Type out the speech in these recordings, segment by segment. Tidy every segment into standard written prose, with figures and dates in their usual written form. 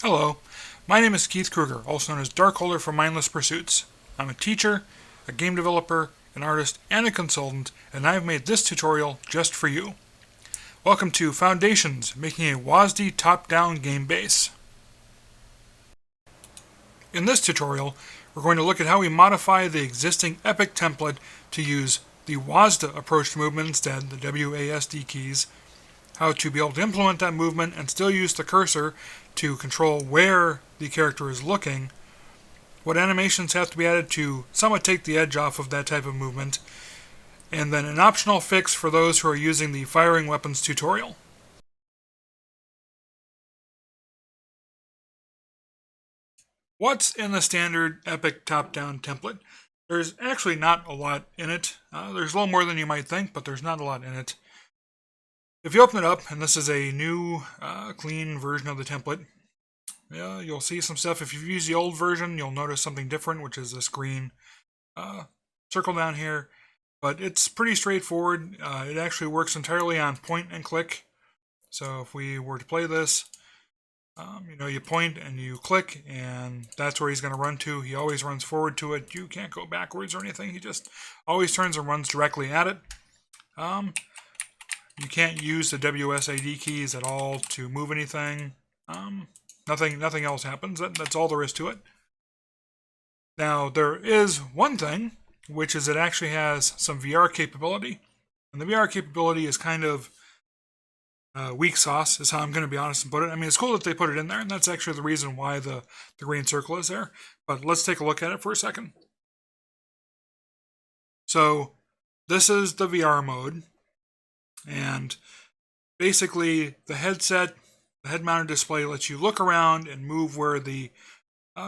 Hello, my name is Keith Kruger, also known as Darkholder from Mindless Pursuits. I'm a teacher, a game developer, an artist, and a consultant, and I've made this tutorial just for you. Welcome to Foundations, making a WASD top-down game base. In this tutorial, we're going to look at how we modify the existing Epic template to use the WASD approach to movement instead, the WASD keys, how to be able to implement that movement and still use the cursor to control where the character is looking, what animations have to be added to somewhat take the edge off of that type of movement, and then an optional fix for those who are using the firing weapons tutorial. What's in the standard Epic top-down template? There's actually not a lot in it. There's a little more than you might think, but there's not a lot in it. If you open it up, and this is a new, clean version of the template, you'll see some stuff. If you've used the old version, you'll notice something different, which is this green circle down here. But it's pretty straightforward. It actually works entirely on point and click. So if we were to play this, you point and you click, and that's where he's going to run to. He always runs forward to it. You can't go backwards or anything. He just always turns and runs directly at it. You can't use the WASD keys at all to move anything. Nothing else happens. That's all there is to it. Now, there is one thing, which is it actually has some VR capability. And the VR capability is kind of weak sauce, is how I'm going to be honest and put it. I mean, it's cool that they put it in there, and that's actually the reason why the green circle is there. But let's take a look at it for a second. So, this is the VR mode. And basically, the headset, the head-mounted display lets you look around and move where the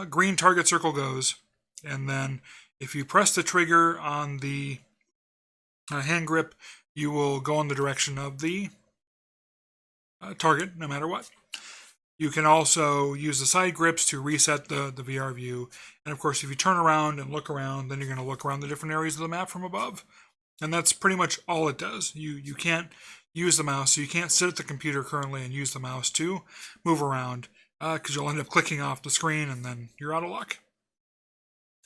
green target circle goes. And then if you press the trigger on the hand grip, you will go in the direction of the target, no matter what. You can also use the side grips to reset the VR view. And of course, if you turn around and look around, then you're going to look around the different areas of the map from above. And that's pretty much all it does. You can't use the mouse, so you can't sit at the computer currently and use the mouse to move around, because you'll end up clicking off the screen and then you're out of luck.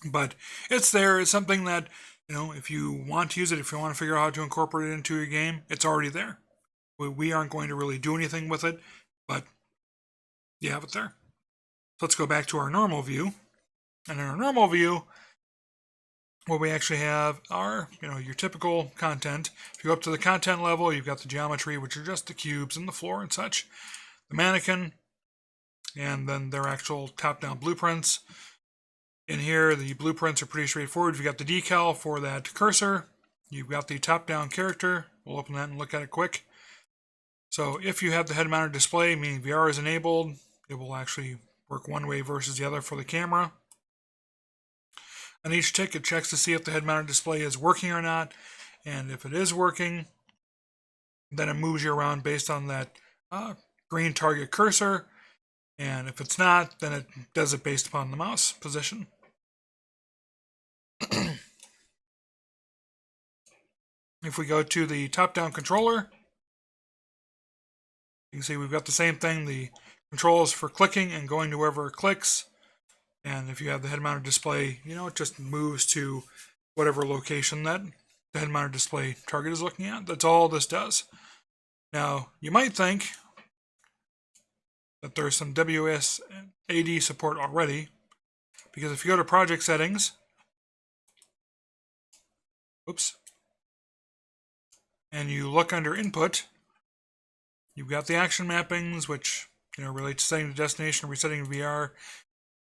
But it's there. It's something that, if you want to use it, if you want to figure out how to incorporate it into your game, it's already there. We aren't going to really do anything with it, but you have it there. So let's go back to our normal view. And in our normal view, what we actually have are, your typical content. If you go up to the content level, you've got the geometry, which are just the cubes and the floor and such. The mannequin, and then their actual top-down blueprints. In here, the blueprints are pretty straightforward. You've got the decal for that cursor. You've got the top-down character. We'll open that and look at it quick. So if you have the head-mounted display, meaning VR is enabled, it will actually work one way versus the other for the camera. On each tick, it checks to see if the head-mounted display is working or not. And if it is working, then it moves you around based on that green target cursor. And if it's not, then it does it based upon the mouse position. If we go to the top-down controller, you can see we've got the same thing. The controls for clicking and going to wherever it clicks. And if you have the head-mounted display, it just moves to whatever location that the head-mounted display target is looking at. That's all this does. Now, you might think that there's some WASD support already, because if you go to project settings, and you look under input, you've got the action mappings, which relate to setting the destination, resetting VR.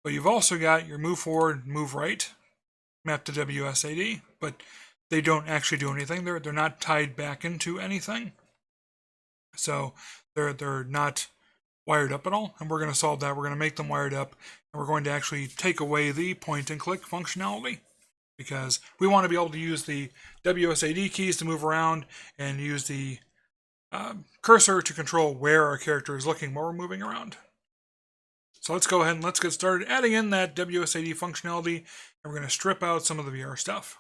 But you've also got your move forward, move right, mapped to WASD, but they don't actually do anything. They're not tied back into anything. So they're not wired up at all, and we're going to solve that. We're going to make them wired up, and we're going to actually take away the point and click functionality, because we want to be able to use the WASD keys to move around and use the cursor to control where our character is looking while we're moving around. So let's go ahead and let's get started adding in that WASD functionality, and we're going to strip out some of the VR stuff.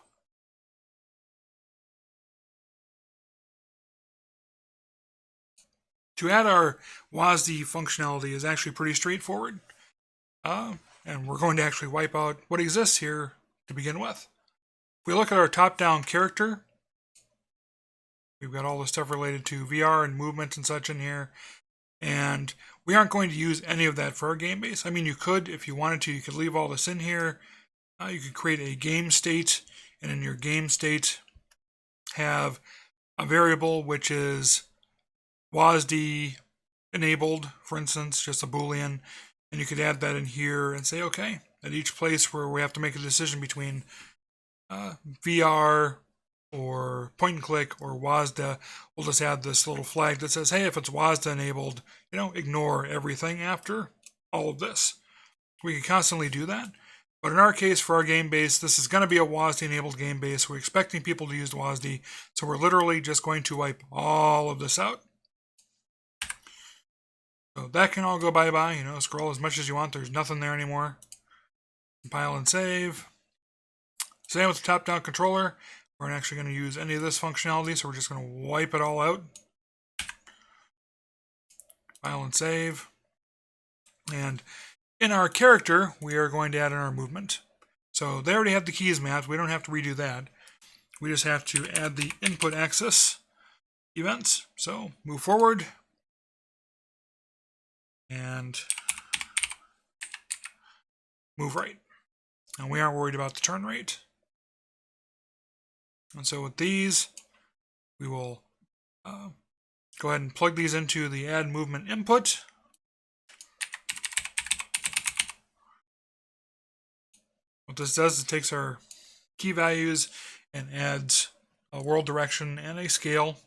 To add our WASD functionality is actually pretty straightforward. And we're going to actually wipe out what exists here to begin with. If we look at our top-down character, we've got all the stuff related to VR and movement and such in here. And we aren't going to use any of that for our game base. I mean, you could, if you wanted to, you could leave all this in here. You could create a game state, and in your game state have a variable which is WASD enabled, for instance, just a Boolean, and you could add that in here and say, okay, at each place where we have to make a decision between VR or point and click or WASD, we'll just add this little flag that says, hey, if it's WASD enabled, ignore everything after all of this. We can constantly do that. But in our case, for our game base, this is going to be a WASD-enabled game base. We're expecting people to use WASD, so we're literally just going to wipe all of this out. So that can all go bye-bye. Scroll as much as you want. There's nothing there anymore. Compile and save. Same with the top-down controller. We're not actually going to use any of this functionality, so we're just going to wipe it all out. Compile and save. And in our character, we are going to add in our movement. So they already have the keys mapped. We don't have to redo that. We just have to add the input axis events. So move forward. And move right. And we aren't worried about the turn rate. And so with these, we will go ahead and plug these into the add movement input. What this does is it takes our key values and adds a world direction and a scale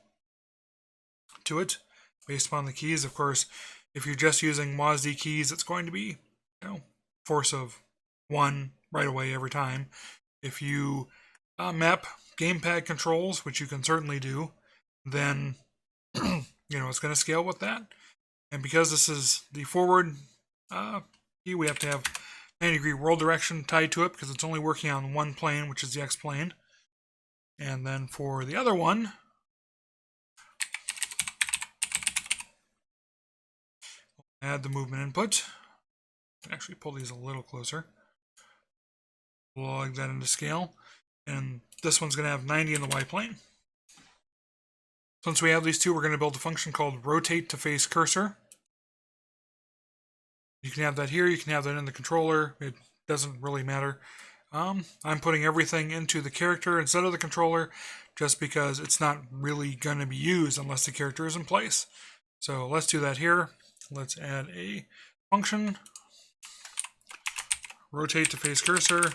to it based upon the keys. Of course, if you're just using WASD keys, it's going to be force of 1 right away every time. If you map gamepad controls, which you can certainly do, then it's going to scale with that. And because this is the forward key, we have to have 90-degree world direction tied to it because it's only working on one plane, which is the X-plane. And then for the other one, add the movement input. Actually pull these a little closer. Plug that into scale. And this one's going to have 90 in the Y-plane. Since we have these two, we're going to build a function called rotate to face cursor. You can have that here, you can have that in the controller, it doesn't really matter. I'm putting everything into the character instead of the controller just because it's not really going to be used unless the character is in place. So let's do that here. Let's add a function, rotate to face cursor.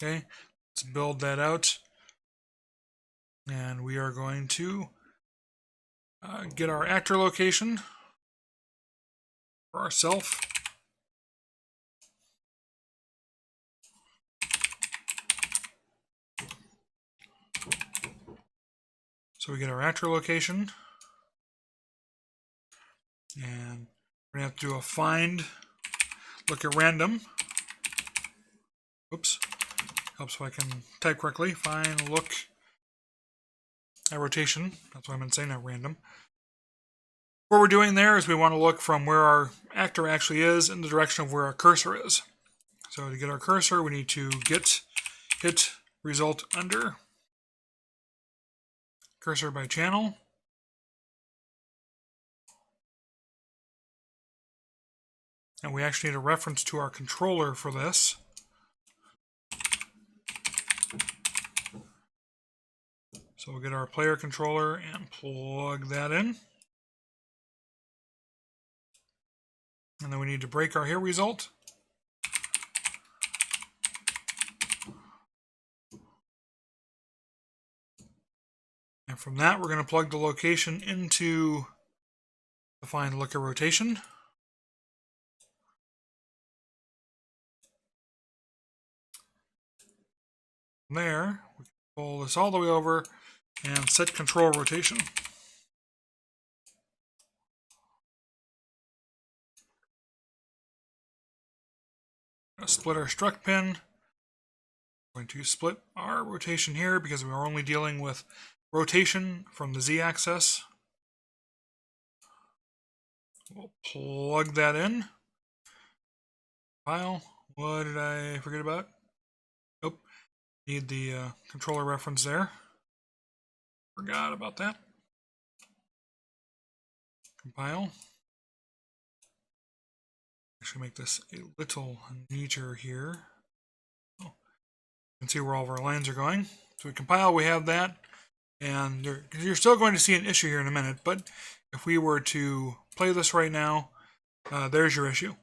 Okay, let's build that out. And we are going to get our actor location for ourselves. So we get our actor location. And we're going to have to do a find, look at random. Oops. Helps if I can type correctly. Find, look at rotation. That's what I've been saying, not random. What we're doing there is we want to look from where our actor actually is in the direction of where our cursor is. So to get our cursor, we need to get hit result under cursor by channel. And we actually need a reference to our controller for this. So we'll get our player controller and plug that in. And then we need to break our hit result. And from that, we're going to plug the location into the find look at rotation. From there, we can pull this all the way over and set control rotation. Going to split our struct pin. Going to split our rotation here because we're only dealing with rotation from the Z-axis. We'll plug that in. File. What did I forget about? Nope. Need the controller reference there. Forgot about that. Compile. Actually make this a little neater here. Oh, you can see where all of our lines are going. So we compile, we have that. And you're still going to see an issue here in a minute, but if we were to play this right now, there's your issue,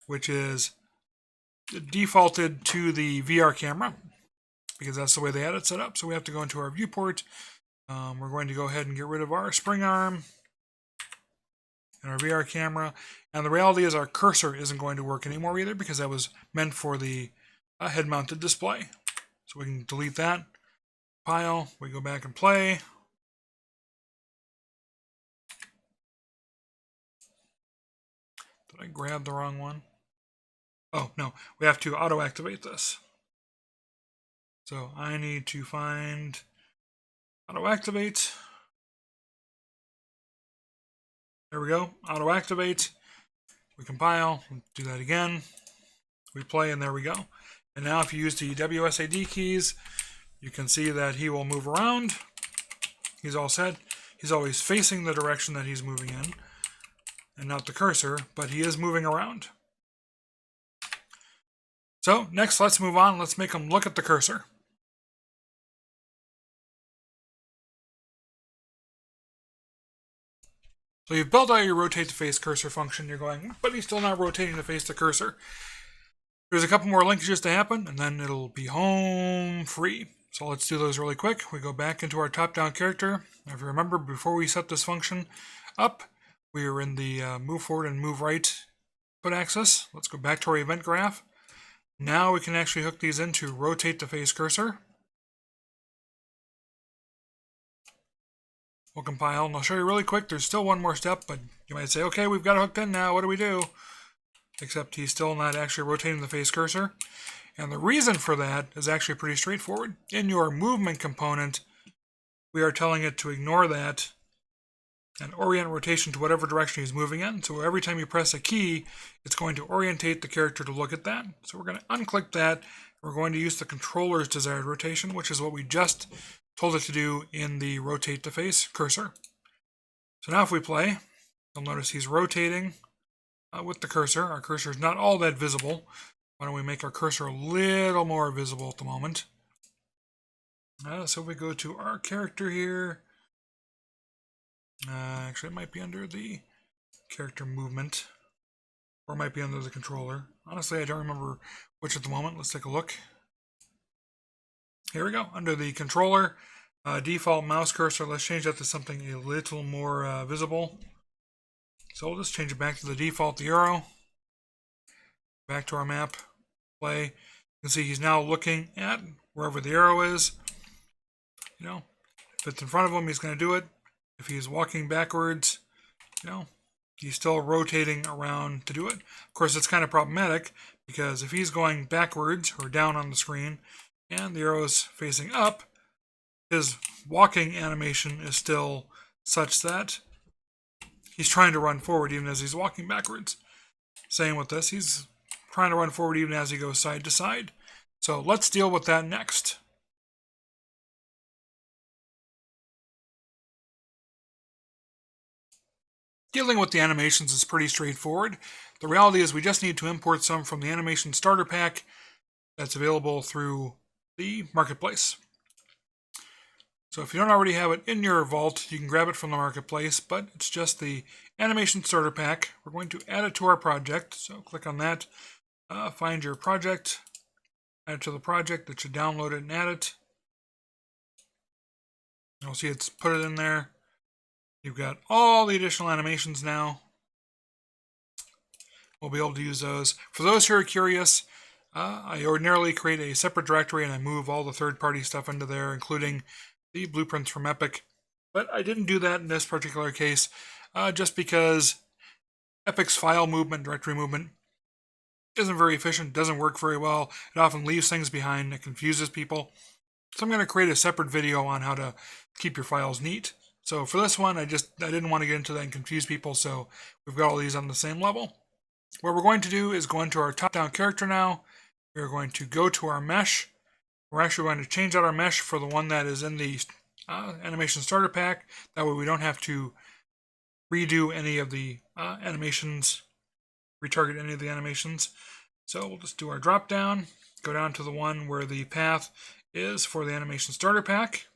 which is defaulted to the VR camera, because that's the way they had it set up. So we have to go into our viewport. We're going to go ahead and get rid of our spring arm and our VR camera. And the reality is our cursor isn't going to work anymore either, because that was meant for the head-mounted display. So we can delete that. File, we go back and play. Did I grab the wrong one? Oh, no, we have to auto-activate this. So I need to find auto-activate. There we go, auto-activate. We compile, do that again. We play, and there we go. And now if you use the WASD keys, you can see that he will move around. He's all set. He's always facing the direction that he's moving in, and not the cursor, but he is moving around. So next, let's move on. Let's make him look at the cursor. So you've built out your rotate to face cursor function. You're going, but he's still not rotating to face the cursor. There's a couple more linkages to happen, and then it'll be home free. So let's do those really quick. We go back into our top-down character. If you remember, before we set this function up, we were in the move forward and move right input axis. Let's go back to our event graph. Now we can actually hook these into rotate to face cursor. We'll compile, and I'll show you really quick. There's still one more step, but you might say, okay, we've got it hooked in now. What do we do? Except he's still not actually rotating the face cursor. And the reason for that is actually pretty straightforward. In your movement component, we are telling it to ignore that and orient rotation to whatever direction he's moving in. So every time you press a key, it's going to orientate the character to look at that. So we're going to unclick that. We're going to use the controller's desired rotation, which is what we just told it to do in the rotate to face cursor. So now if we play, you'll notice he's rotating with the cursor. Our cursor is not all that visible. Why don't we make our cursor a little more visible at the moment? So we go to our character here. Actually, it might be under the character movement, or it might be under the controller. Honestly, I don't remember which at the moment. Let's take a look. Here we go, under the controller, default mouse cursor. Let's change that to something a little more visible. So we'll just change it back to the default, the arrow. Back to our map, play. You can see he's now looking at wherever the arrow is. You know, if it's in front of him, he's going to do it. If he's walking backwards, you know, he's still rotating around to do it. Of course, it's kind of problematic, because if he's going backwards or down on the screen and the arrow's facing up, his walking animation is still such that he's trying to run forward even as he's walking backwards. Same with this, he's trying to run forward even as he goes side to side. So let's deal with that next. Dealing with the animations is pretty straightforward. The reality is we just need to import some from the animation starter pack that's available through the marketplace. So if you don't already have it in your vault, you can grab it from the marketplace, but it's just the animation starter pack. We're going to add it to our project. So click on that, find your project, add it to the project. That should download it and add it. You'll see it's put it in there. You've got all the additional animations now. We'll be able to use those. For those who are curious, I ordinarily create a separate directory and I move all the third-party stuff into there, including the blueprints from Epic. But I didn't do that in this particular case, just because Epic's file movement, directory movement, isn't very efficient, doesn't work very well. It often leaves things behind, it confuses people. So I'm going to create a separate video on how to keep your files neat. So for this one, I didn't want to get into that and confuse people, so we've got all these on the same level. What we're going to do is go into our top-down character now. We're going to go to our mesh. We're actually going to change out our mesh for the one that is in the animation starter pack. That way we don't have to redo any of the animations, retarget any of the animations. So we'll just do our drop down, go down to the one where the path is for the animation starter pack,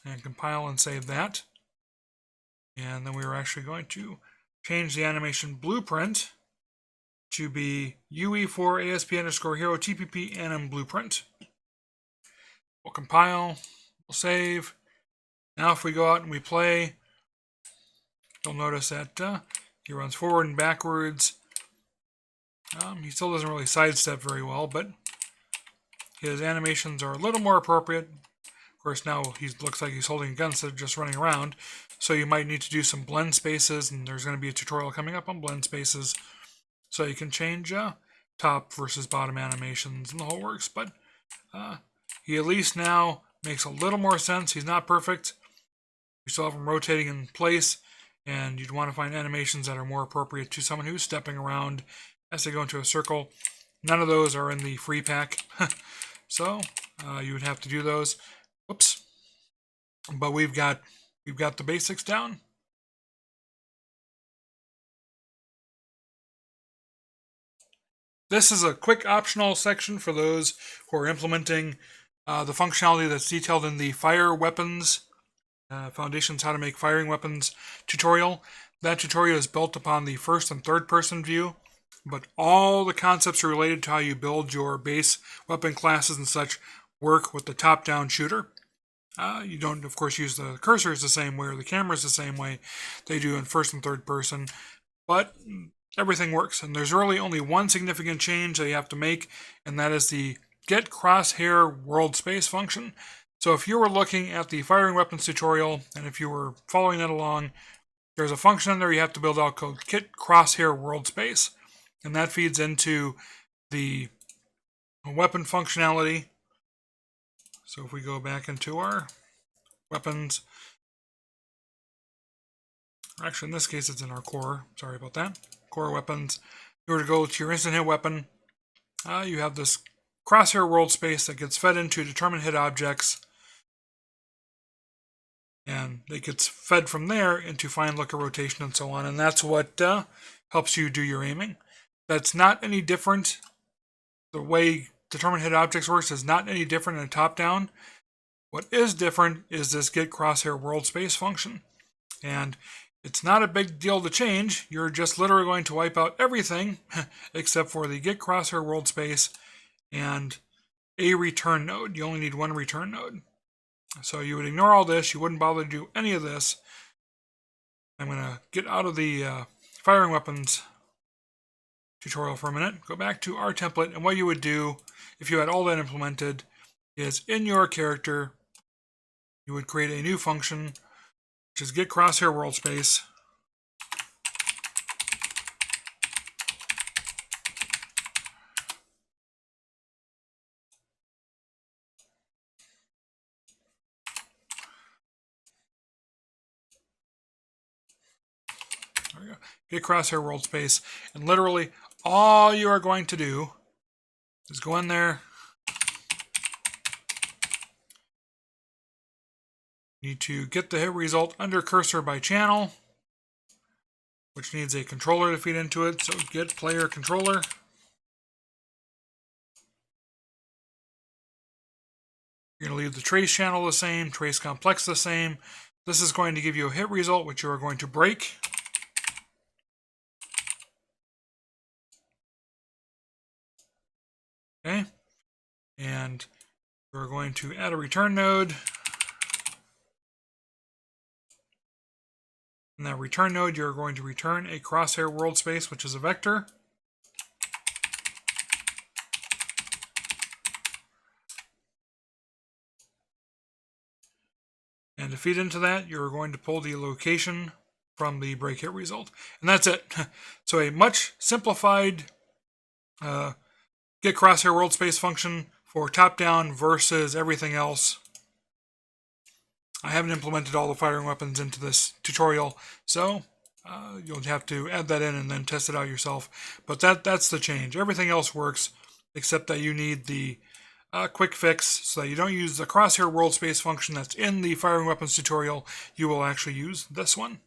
and compile and save that. And then we are actually going to change the animation blueprint to be UE4 ASP_hero TPP anim blueprint. We'll compile, we'll save. Now if we go out and we play, you'll notice that he runs forward and backwards. He still doesn't really sidestep very well, but his animations are a little more appropriate. Of course, now he looks like he's holding a gun instead of just running around. So you might need to do some blend spaces, and there's going to be a tutorial coming up on blend spaces. So you can change top versus bottom animations and the whole works. But he at least now makes a little more sense. He's not perfect. You still have him rotating in place, and you'd want to find animations that are more appropriate to someone who's stepping around as they go into a circle. None of those are in the free pack, so you would have to do those. Whoops! But we've got the basics down. This is a quick optional section for those who are implementing the functionality that's detailed in the Fire Weapons Foundations How to Make Firing Weapons tutorial. That tutorial is built upon the first and third person view, but all the concepts related to how you build your base weapon classes and such work with the top-down shooter. You don't, of course, use the cursors the same way or the cameras the same way they do in first and third person, but everything works. And there's really only one significant change that you have to make, and that is the get crosshair world space function. So if you were looking at the firing weapons tutorial, and if you were following that along, there's a function in there you have to build out called get crosshair world space. And that feeds into the weapon functionality. So if we go back into our weapons, actually in this case it's in our core, sorry about that, core weapons. If you were to go to your instant hit weapon, you have this crosshair world space that gets fed into determine hit objects, and it gets fed from there into find, look, or rotation, and so on, and that's what helps you do your aiming. That's not any different. The way determine hit objects works is not any different in a top-down. What is different is this get crosshair world space function, and it's not a big deal to change. You're just literally going to wipe out everything except for the get crosshair world space and a return node. You only need one return node. So you would ignore all this. You wouldn't bother to do any of this. I'm going to get out of the firing weapons tutorial for a minute. Go back to our template, and what you would do if you had all that implemented is in your character, you would create a new function, which is get crosshair world space. There we go. Get crosshair world space, and literally all you are going to do is go in there. You need to get the hit result under cursor by channel, which needs a controller to feed into it. So get player controller. You're going to leave the trace channel the same, trace complex the same. This is going to give you a hit result, which you are going to break. Okay, and we're going to add a return node. In that return node, you're going to return a crosshair world space, which is a vector. And to feed into that, you're going to pull the location from the break hit result. And that's it. So a much simplified get crosshair world space function for top-down versus everything else. I haven't implemented all the firing weapons into this tutorial, so you'll have to add that in and then test it out yourself. But that's the change. Everything else works, except that you need the quick fix, so that you don't use the crosshair world space function that's in the firing weapons tutorial. You will actually use this one.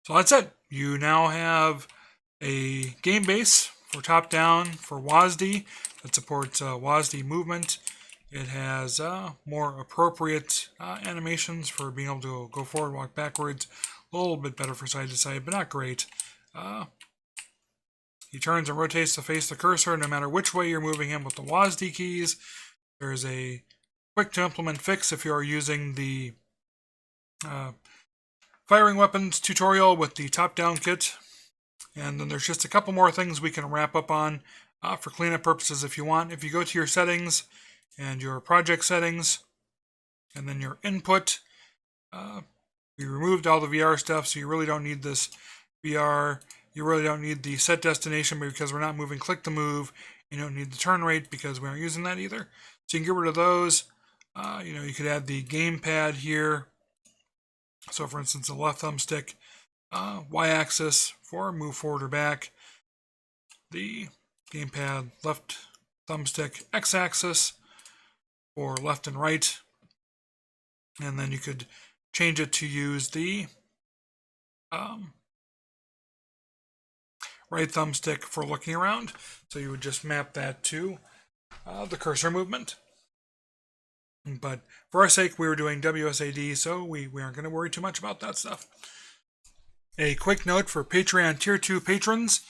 So that's it. You now have a game base for top-down for WASD that supports WASD movement. It has more appropriate animations for being able to go forward, walk backwards. A little bit better for side to side, but not great. He turns and rotates to face the cursor no matter which way you're moving him with the WASD keys. There's a quick to implement fix if you are using the firing weapons tutorial with the top-down kit. And then there's just a couple more things we can wrap up on for cleanup purposes if you want. If you go to your settings and your project settings and then your input, we removed all the VR stuff, so you really don't need this VR. You really don't need the set destination because we're not moving click to move. You don't need the turn rate because we aren't using that either. So you can get rid of those. You could add the gamepad here. So for instance, the left thumbstick, Y-axis for move forward or back. The gamepad left thumbstick X-axis for left and right. And then you could change it to use the right thumbstick for looking around. So you would just map that to the cursor movement. But for our sake, we were doing WASD, so we aren't going to worry too much about that stuff. A quick note for Patreon Tier 2 patrons.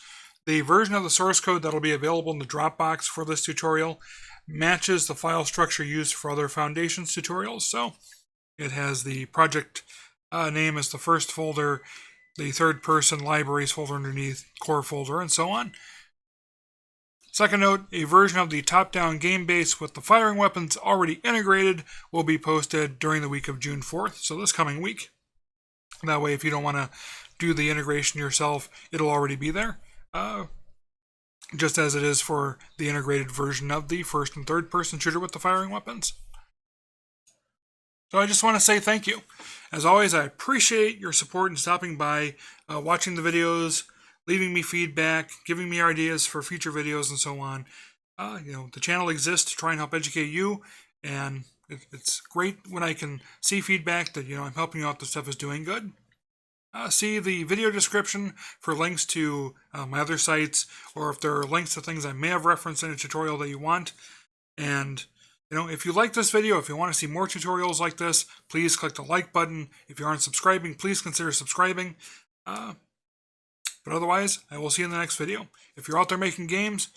The version of the source code that will be available in the Dropbox for this tutorial matches the file structure used for other Foundations tutorials. So it has the project name as the first folder, the third person libraries folder underneath, core folder, and so on. Second note, a version of the top-down game base with the firing weapons already integrated will be posted during the week of June 4th, so this coming week. That way, if you don't want to do the integration yourself, it'll already be there, just as it is for the integrated version of the first and third person shooter with the firing weapons. So I just want to say thank you. As always, I appreciate your support and stopping by, watching the videos, leaving me feedback, giving me ideas for future videos, and so on. The channel exists to try and help educate you, and it's great when I can see feedback that I'm helping you out, the stuff is doing good. See the video description for links to my other sites, or if there are links to things I may have referenced in a tutorial that you want. And if you like this video, if you want to see more tutorials like this, please click the like button. If you aren't subscribing, please consider subscribing. But otherwise, I will see you in the next video. If you're out there making games,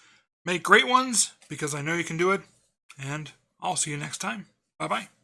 make great ones, because I know you can do it. And I'll see you next time. Bye-bye.